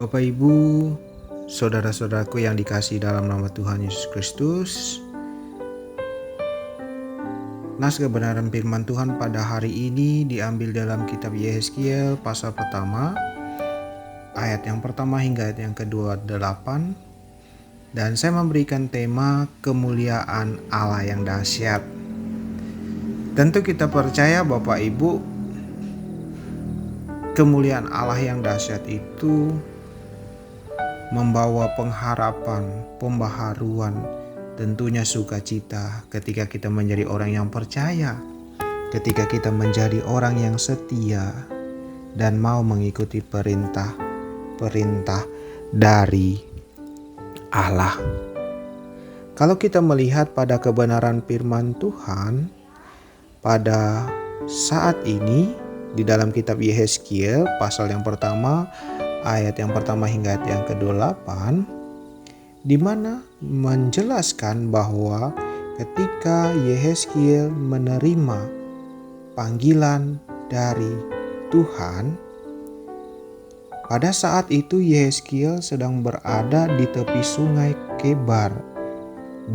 Bapak Ibu, saudara-saudaraku yang dikasihi dalam nama Tuhan Yesus Kristus. Nas kebenaran firman Tuhan pada hari ini diambil dalam kitab Yehezkiel pasal pertama, ayat yang pertama hingga ayat yang ke-28. Dan saya memberikan tema kemuliaan Allah yang dahsyat. Tentu kita percaya Bapak Ibu, kemuliaan Allah yang dahsyat itu membawa pengharapan, pembaharuan, tentunya sukacita ketika kita menjadi orang yang percaya, ketika kita menjadi orang yang setia dan mau mengikuti perintah dari Allah. Kalau kita melihat pada kebenaran firman Tuhan pada saat ini di dalam kitab Yehezkiel pasal yang pertama, ayat yang pertama hingga ayat yang ke-8, di mana menjelaskan bahwa ketika Yehezkiel menerima panggilan dari Tuhan, pada saat itu Yehezkiel sedang berada di tepi sungai Kebar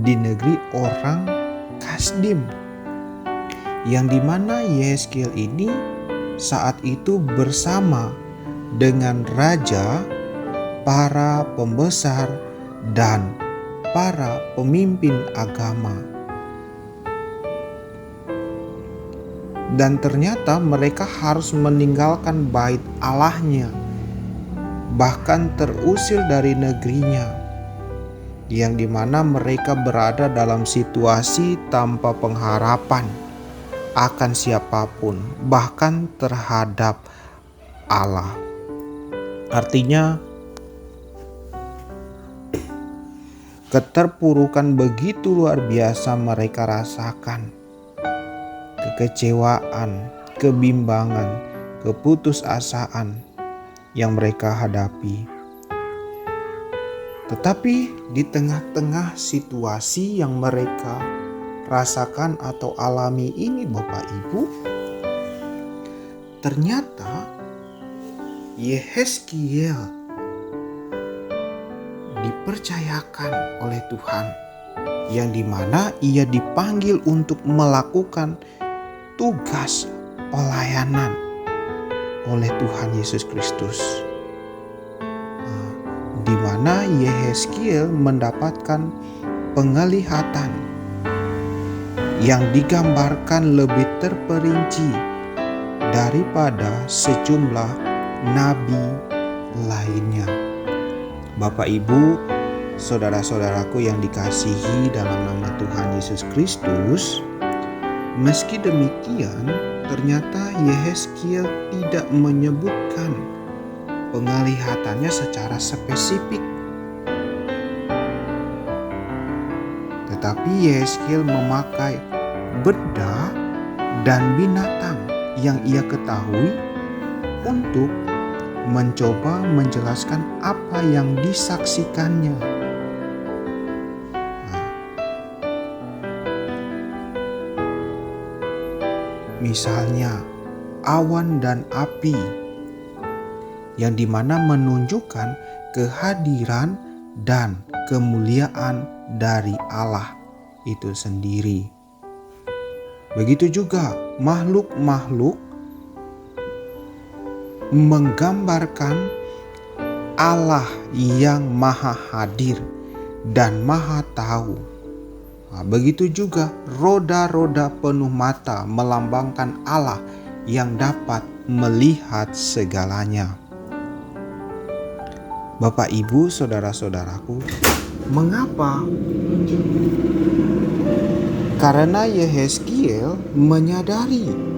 di negeri orang Kasdim, yang dimana Yehezkiel ini saat itu bersama dengan raja, para pembesar, dan para pemimpin agama. Dan ternyata mereka harus meninggalkan bait Allahnya, bahkan terusir dari negerinya, yang dimana mereka berada dalam situasi tanpa pengharapan akan siapapun, bahkan terhadap Allah. Artinya keterpurukan begitu luar biasa mereka rasakan. Kekecewaan, kebimbangan, keputusasaan yang mereka hadapi. Tetapi di tengah-tengah situasi yang mereka rasakan atau alami ini Bapak Ibu, ternyata Yehezkiel dipercayakan oleh Tuhan, yang dimana ia dipanggil untuk melakukan tugas pelayanan oleh Tuhan Yesus Kristus, di mana Yehezkiel mendapatkan penglihatan yang digambarkan lebih terperinci daripada sejumlah nabi lainnya. Bapak Ibu, saudara-saudaraku yang dikasihi dalam nama Tuhan Yesus Kristus, meski demikian ternyata Yehezkiel tidak menyebutkan penglihatannya secara spesifik. Tetapi Yehezkiel memakai benda dan binatang yang ia ketahui untuk mencoba menjelaskan apa yang disaksikannya. Misalnya awan dan api, yang dimana menunjukkan kehadiran dan kemuliaan dari Allah itu sendiri. Begitu juga makhluk-makhluk menggambarkan Allah yang maha hadir dan maha tahu. Begitu juga roda-roda penuh mata melambangkan Allah yang dapat melihat segalanya. Bapak Ibu, saudara-saudaraku, mengapa? Karena Yehezkiel menyadari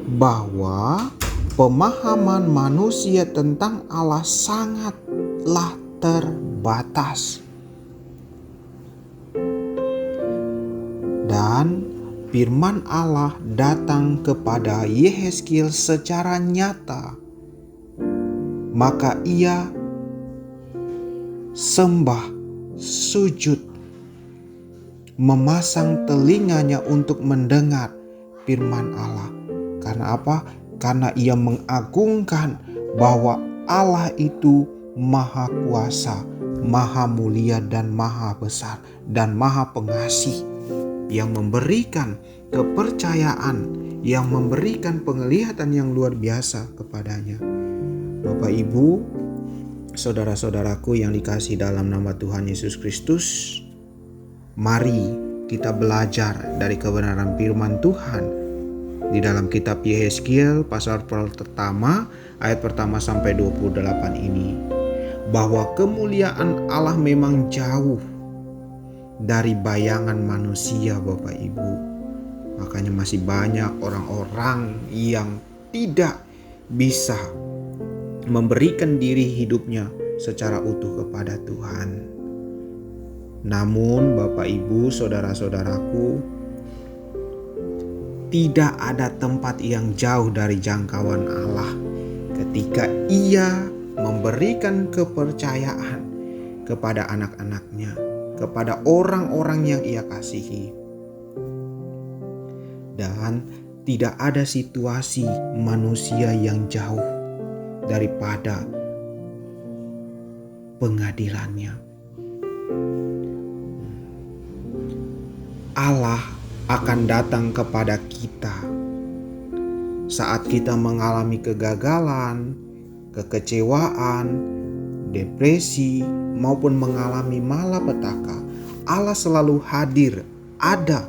bahwa pemahaman manusia tentang Allah sangatlah terbatas. Dan firman Allah datang kepada Yehezkiel secara nyata. Maka ia sembah, sujud, memasang telinganya untuk mendengar firman Allah. Karena apa? Karena ia mengagungkan bahwa Allah itu maha kuasa, maha mulia dan maha besar dan maha pengasih, yang memberikan kepercayaan, yang memberikan penglihatan yang luar biasa kepadanya. Bapak Ibu, saudara-saudaraku yang dikasihi dalam nama Tuhan Yesus Kristus, mari kita belajar dari kebenaran firman Tuhan di dalam kitab Yehezkiel pasal pertama ayat pertama sampai 28 ini, bahwa kemuliaan Allah memang jauh dari bayangan manusia, Bapak Ibu. Makanya masih banyak orang-orang yang tidak bisa memberikan diri hidupnya secara utuh kepada Tuhan. Namun Bapak Ibu, saudara-saudaraku, tidak ada tempat yang jauh dari jangkauan Allah ketika Ia memberikan kepercayaan kepada anak-anaknya, kepada orang-orang yang Ia kasihi. Dan tidak ada situasi manusia yang jauh daripada pengadilannya. Allah akan datang kepada kita saat kita mengalami kegagalan, kekecewaan, depresi, maupun mengalami malapetaka. Allah selalu hadir, ada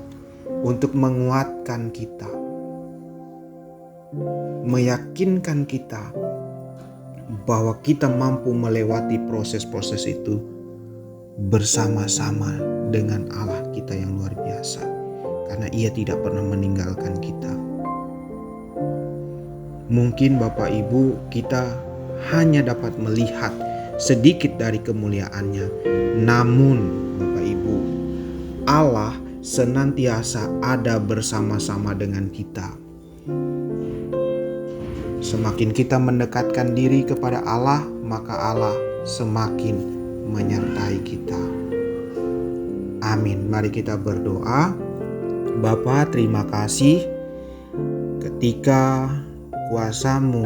untuk menguatkan kita, meyakinkan kita bahwa kita mampu melewati proses-proses itu bersama-sama dengan Allah kita yang luar biasa. Karena Ia tidak pernah meninggalkan kita. Mungkin Bapak Ibu, kita hanya dapat melihat sedikit dari kemuliaannya. Namun Bapak Ibu, Allah senantiasa ada bersama-sama dengan kita. Semakin kita mendekatkan diri kepada Allah, maka Allah semakin menyertai kita. Amin. Mari kita berdoa. Bapa, terima kasih ketika kuasa-Mu,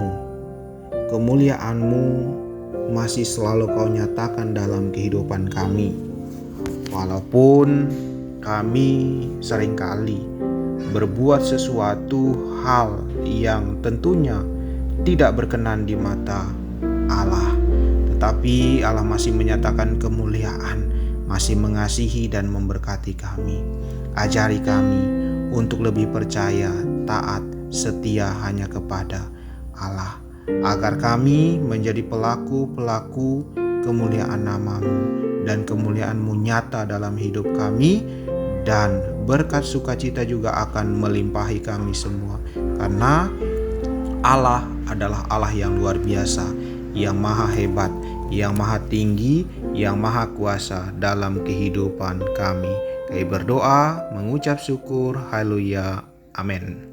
kemuliaan-Mu masih selalu Kau nyatakan dalam kehidupan kami. Walaupun kami seringkali berbuat sesuatu hal yang tentunya tidak berkenan di mata Allah, tetapi Allah masih menyatakan kemuliaan, masih mengasihi dan memberkati kami. Ajari kami untuk lebih percaya, taat, setia hanya kepada Allah, agar kami menjadi pelaku-pelaku kemuliaan nama-Mu, dan kemuliaan-Mu nyata dalam hidup kami, dan berkat sukacita juga akan melimpahi kami semua. Karena Allah adalah Allah yang luar biasa, yang maha hebat, yang maha tinggi, yang maha kuasa dalam kehidupan kami. Kami berdoa, mengucap syukur, haleluya, amin.